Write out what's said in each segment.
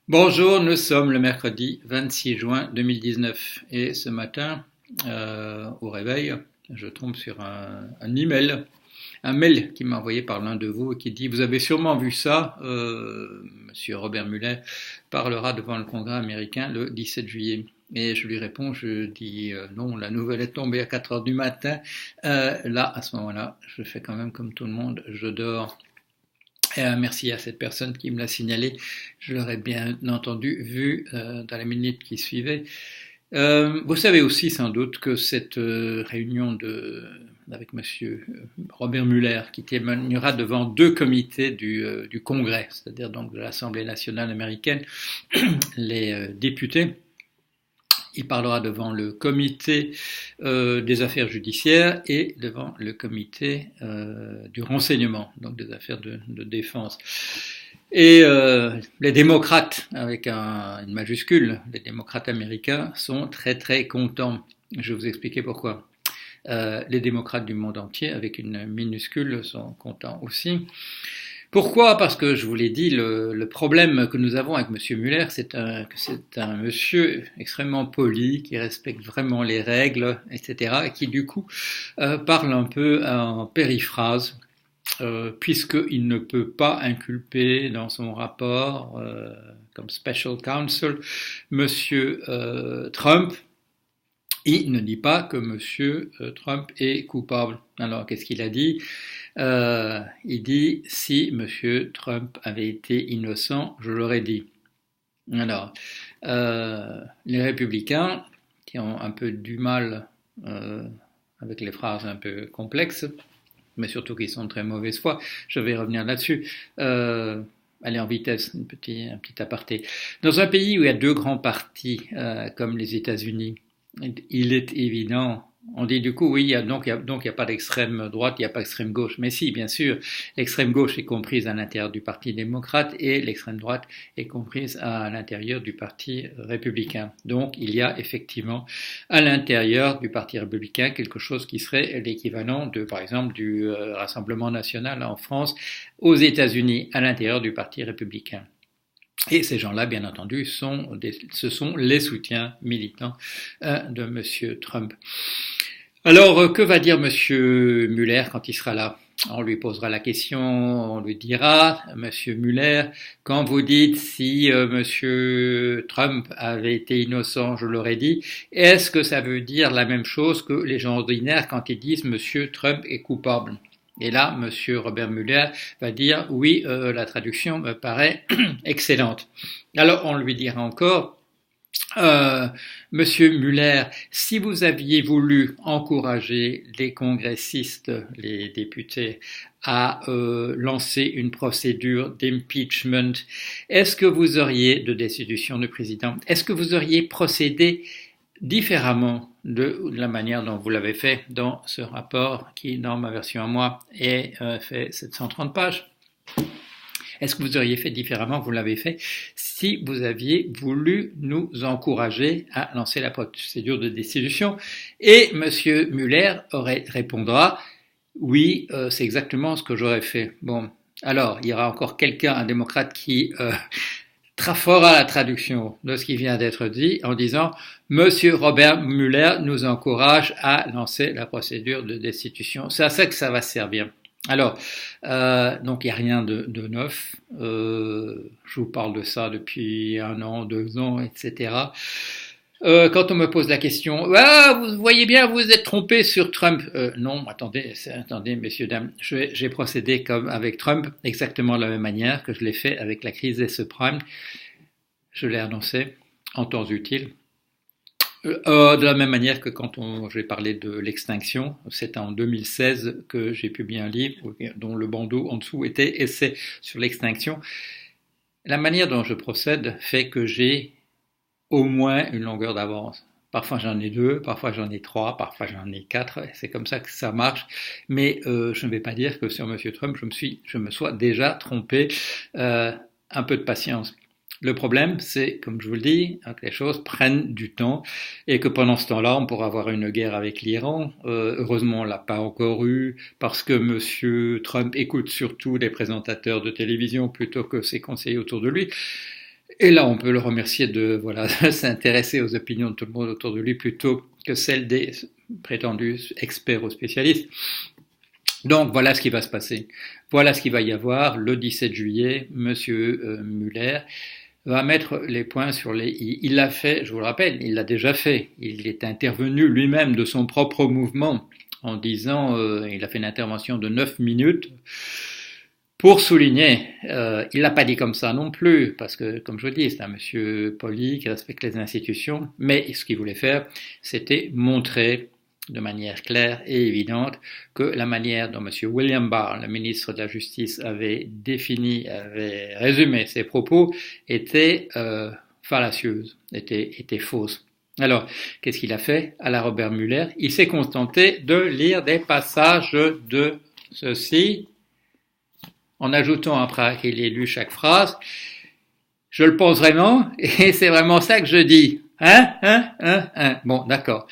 Bonjour, nous sommes le mercredi 26 juin 2019 et ce matin, au réveil, je tombe sur un mail qui m'a envoyé par l'un de vous et qui dit: Vous avez sûrement vu ça, Monsieur Robert Mueller parlera devant le Congrès américain le 17 juillet. Et je lui réponds, je dis non, la nouvelle est tombée à 4 heures du matin. Là, à ce moment-là, je fais quand même comme tout le monde, je dors. Merci à cette personne qui me l'a signalé. Je l'aurais bien entendu vu dans les minutes qui suivaient. Vous savez aussi sans doute que cette réunion avec Monsieur Robert Mueller, qui témoignera devant deux comités du Congrès, c'est-à-dire donc de l'Assemblée nationale américaine, les députés. Il parlera devant le comité des affaires judiciaires et devant le comité du renseignement, donc des affaires de défense. Et les démocrates, avec une majuscule, les démocrates américains sont très très contents. Je vais vous expliquer pourquoi. Les démocrates du monde entier, avec une minuscule, sont contents aussi. Pourquoi? Parce que je vous l'ai dit, le problème que nous avons avec Monsieur Mueller, que c'est un monsieur extrêmement poli, qui respecte vraiment les règles, etc., et qui du coup parle un peu en périphrase, puisqu'il ne peut pas inculper dans son rapport, comme special counsel, Monsieur Trump. Il ne dit pas que Monsieur Trump est coupable. Alors, qu'est-ce qu'il a dit? Il dit: si Monsieur Trump avait été innocent, je l'aurais dit. Alors, les républicains, qui ont un peu du mal avec les phrases un peu complexes, mais surtout qui sont de très mauvaise foi, je vais revenir là-dessus. Allez en vitesse, un petit aparté. Dans un pays où il y a deux grands partis, comme les États-Unis, il est évident, on dit du coup, oui, donc il y a pas d'extrême droite, il n'y a pas d'extrême gauche. Mais si, bien sûr, l'extrême gauche est comprise à l'intérieur du Parti démocrate et l'extrême droite est comprise à l'intérieur du Parti républicain. Donc il y a effectivement à l'intérieur du Parti républicain quelque chose qui serait l'équivalent par exemple, du Rassemblement national en France, aux États-Unis, à l'intérieur du Parti républicain. Et ces gens-là, bien entendu, ce sont les soutiens militants de Monsieur Trump. Alors, que va dire Monsieur Mueller quand il sera là? On lui posera la question, on lui dira: Monsieur Mueller, quand vous dites si Monsieur Trump avait été innocent, je l'aurais dit, est-ce que ça veut dire la même chose que les gens ordinaires quand ils disent Monsieur Trump est coupable? Et là, Monsieur Robert Mueller va dire: oui, la traduction me paraît excellente. Alors, on lui dira encore: Monsieur Mueller, si vous aviez voulu encourager les congressistes, les députés, à lancer une procédure d'impeachment, est-ce que vous auriez, de destitution du président, est-ce que vous auriez procédé différemment de la manière dont vous l'avez fait dans ce rapport qui, dans ma version à moi, fait 730 pages? Est-ce que vous auriez fait différemment? Vous l'avez fait si vous aviez voulu nous encourager à lancer la procédure de destitution. Et Monsieur Mueller répondra: oui, c'est exactement ce que j'aurais fait. Bon, alors il y aura encore un démocrate qui fera la traduction de ce qui vient d'être dit en disant: Monsieur Robert Mueller nous encourage à lancer la procédure de destitution. C'est à ça que ça va servir. Alors, donc il n'y a rien de neuf. Je vous parle de ça depuis 1 an, 2 ans, etc. Quand on me pose la question: ah, vous voyez bien, vous êtes trompé sur Trump. Non, attendez, messieurs, dames, j'ai procédé comme avec Trump, exactement de la même manière que je l'ai fait avec la crise des subprimes. Je l'ai annoncé en temps utile. De la même manière que quand j'ai parlé de l'extinction, c'est en 2016 que j'ai publié un livre dont le bandeau en dessous était Essai sur l'extinction. La manière dont je procède fait que j'ai au moins une longueur d'avance. Parfois j'en ai 2, parfois j'en ai 3, parfois j'en ai 4. C'est comme ça que ça marche. Mais je ne vais pas dire que sur Monsieur Trump, je me sois déjà trompé. Un peu de patience. Le problème, c'est, comme je vous le dis, que les choses prennent du temps et que pendant ce temps-là, on pourra avoir une guerre avec l'Iran. Heureusement, on l'a pas encore eu parce que Monsieur Trump écoute surtout les présentateurs de télévision plutôt que ses conseillers autour de lui. Et là, on peut le remercier de voilà, s'intéresser aux opinions de tout le monde autour de lui plutôt que celles des prétendus experts ou spécialistes. Donc voilà ce qui va se passer. Voilà ce qu'il va y avoir le 17 juillet. Monsieur Muller va mettre les points sur les i. Il l'a fait, je vous le rappelle, il l'a déjà fait. Il est intervenu lui-même de son propre mouvement en disant, il a fait une intervention de 9 minutes pour souligner. Il l'a pas dit comme ça non plus, parce que, comme je vous dis, c'est un monsieur poli qui respecte les institutions, mais ce qu'il voulait faire, c'était montrer de manière claire et évidente que la manière dont M. William Barr, le ministre de la Justice, avait résumé ses propos était fallacieuse, était fausse. Alors, qu'est-ce qu'il a fait à la Robert Mueller? Il s'est contenté de lire des passages de ceci, en ajoutant après qu'il ait lu chaque phrase, je le pense vraiment, et c'est vraiment ça que je dis. Bon, d'accord.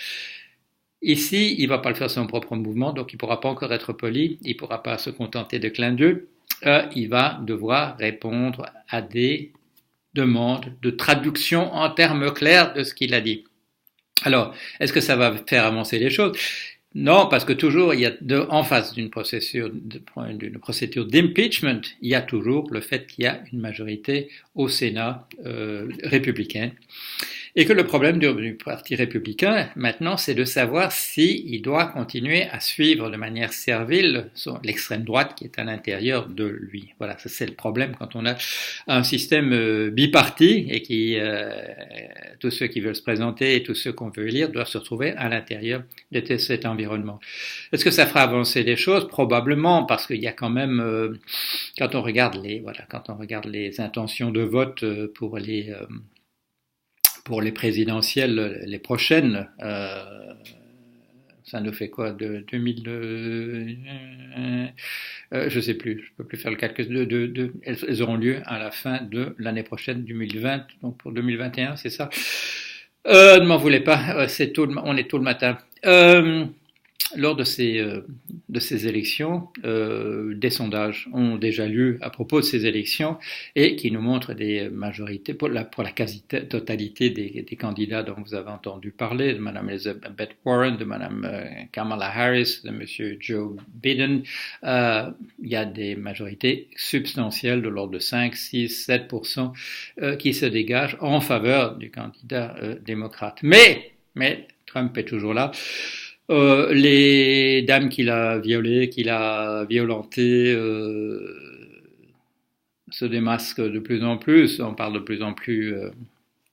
Ici, il ne va pas le faire sur son propre mouvement, donc il ne pourra pas encore être poli, il ne pourra pas se contenter de clin d'œil, il va devoir répondre à des demandes de traduction en termes clairs de ce qu'il a dit. Alors, est-ce que ça va faire avancer les choses? Non, parce que toujours, il y a en face d'une procédure d'impeachment, il y a toujours le fait qu'il y a une majorité au Sénat républicaine. Et que le problème du Parti républicain, maintenant, c'est de savoir s'il doit continuer à suivre de manière servile l'extrême droite qui est à l'intérieur de lui. Voilà, ça c'est le problème quand on a un système biparti et qui tous ceux qui veulent se présenter et tous ceux qu'on veut élire doivent se retrouver à l'intérieur de cet environnement. Est-ce que ça fera avancer les choses? Probablement, parce qu'il y a quand même, quand on regarde les intentions de vote pour les présidentielles, les prochaines, ça nous fait quoi de 2000 je sais plus, je peux plus faire le calcul elles auront lieu à la fin de l'année prochaine 2020, donc pour 2021, c'est ça. Ne m'en voulez pas, on est tôt le matin. Lors de ces élections, des sondages ont déjà lieu à propos de ces élections et qui nous montrent des majorités pour la quasi-totalité des candidats dont vous avez entendu parler, de Mme Elizabeth Warren, de Mme Kamala Harris, de M. Joe Biden. Il y a des majorités substantielles de l'ordre de 5, 6, 7% qui se dégagent en faveur du candidat démocrate. Mais Trump est toujours là. Les dames qu'il a violées, qu'il a violentées, se démasquent de plus en plus, on parle de plus en plus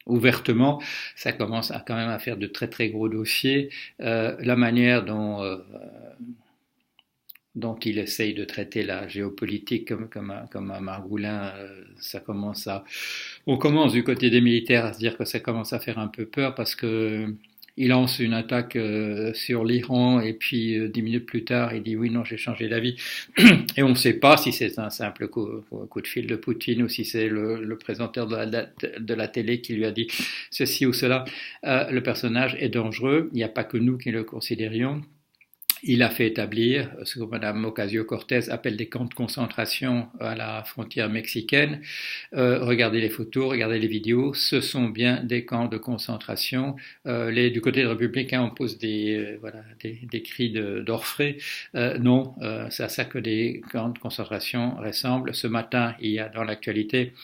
ouvertement, ça commence quand même à faire de très très gros dossiers. La manière dont il essaye de traiter la géopolitique comme un margoulin, on commence du côté des militaires à se dire que ça commence à faire un peu peur parce que il lance une attaque sur l'Iran et puis 10 minutes plus tard, il dit oui, non, j'ai changé d'avis. Et on ne sait pas si c'est un simple coup de fil de Poutine ou si c'est le présentateur de la télé qui lui a dit ceci ou cela. Le personnage est dangereux, il n'y a pas que nous qui le considérions. Il a fait établir ce que Mme Ocasio-Cortez appelle des camps de concentration à la frontière mexicaine. Regardez les photos, regardez les vidéos, ce sont bien des camps de concentration. Du côté des républicains, on pose des cris d'orfraie. Non, c'est à ça que des camps de concentration ressemblent. Ce matin, il y a dans l'actualité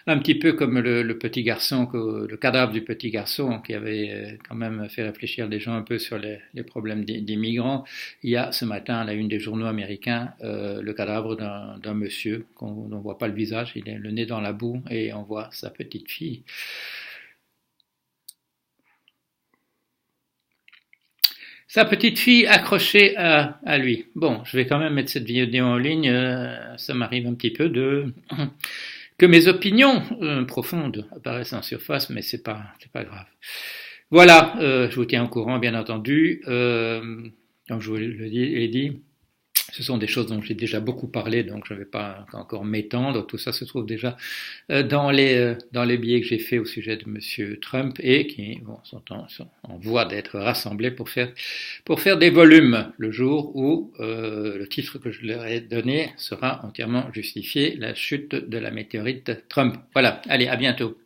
un petit peu comme le petit garçon, le cadavre du petit garçon qui avait quand même fait réfléchir les gens un peu sur les problèmes des migrants. Il y a ce matin à la une des journaux américains le cadavre d'un monsieur dont on ne voit pas le visage, il a le nez dans la boue et on voit sa petite fille. Sa petite fille accrochée à lui. Bon, je vais quand même mettre cette vidéo en ligne, ça m'arrive un petit peu que mes opinions profondes apparaissent en surface, mais c'est pas grave. Voilà, je vous tiens au courant, bien entendu. Comme je vous l'ai dit, ce sont des choses dont j'ai déjà beaucoup parlé, donc je ne vais pas encore m'étendre. Tout ça se trouve déjà dans les billets que j'ai faits au sujet de M. Trump et qui sont en voie d'être rassemblés pour faire des volumes le jour où le titre que je leur ai donné sera entièrement justifié, la chute de la météorite Trump. Voilà, allez, à bientôt.